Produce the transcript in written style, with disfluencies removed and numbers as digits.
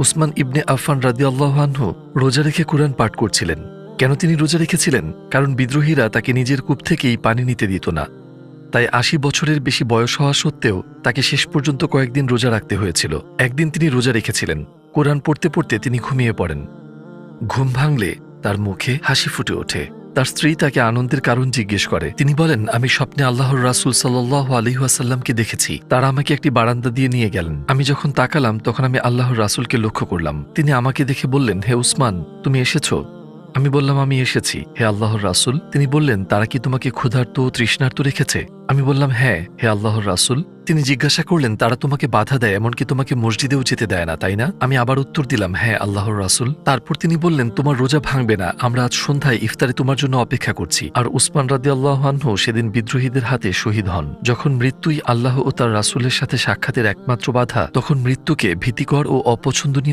উসমান ইবনে আফফান রাদিয়াল্লাহু আনহু রোজা রেখে কুরআন পাঠ করছিলেন। কেন তিনি রোজা রেখেছিলেন? কারণ বিদ্রোহীরা তাকে নিজের কূপ থেকেই পানি নিতে দিত না। তাই ৮০ বছরের বেশি বয়স হওয়া সত্ত্বেও তাকে শেষ পর্যন্ত কয়েকদিন রোজা রাখতে হয়েছিল। একদিন তিনি রোজা রেখেছিলেন। কোরআন পড়তে পড়তে তিনি ঘুমিয়ে পড়েন। ঘুম ভাঙলে তার মুখে হাসি ফুটে ওঠে। তার স্ত্রী তাকে আনন্দের কারণ জিজ্ঞেস করে। তিনি বলেন, আমি স্বপ্নে আল্লাহর রাসূল সাল্লাল্লাহু আলাইহি ওয়াসাল্লামকে দেখেছি। তারা আমাকে একটি বারান্দা দিয়ে নিয়ে গেলেন। আমি যখন তাকালাম তখন আমি আল্লাহর রাসূলকে লক্ষ্য করলাম। তিনি আমাকে দেখে বললেন, হে উসমান, তুমি এসেছো? আমি বললাম, আমি এসেছি হে আল্লাহর রাসূল। তিনি বললেন, তারা কি তোমাকে ক্ষুধার্ত ও তৃষ্ণার্ত রেখেছে? আমি বললাম, হ্যাঁ হে আল্লাহর রাসূল। তিনি জিজ্ঞাসা করলেন, তারা তোমাকে বাধা দেয়, এমনকি তোমাকে মসজিদেও যেতে দেয় না, তাই না? আমি আবার উত্তর দিলাম, হ্যাঁ আল্লাহর রাসূল। তারপর তিনি বললেন, তোমার রোজা ভাঙবে না, আমরা আজ সন্ধ্যায় ইফতারে তোমার জন্য অপেক্ষা করছি। আর উসমান রাদিয়াল্লাহু আনহু সেদিন বিদ্রোহীদের হাতে শহীদ হন। যখন মৃত্যুই আল্লাহ ও তার রাসূলের সাথে সাক্ষাতের একমাত্র বাধা, তখন মৃত্যুকে ভীতিকর ও অপছন্দনীয়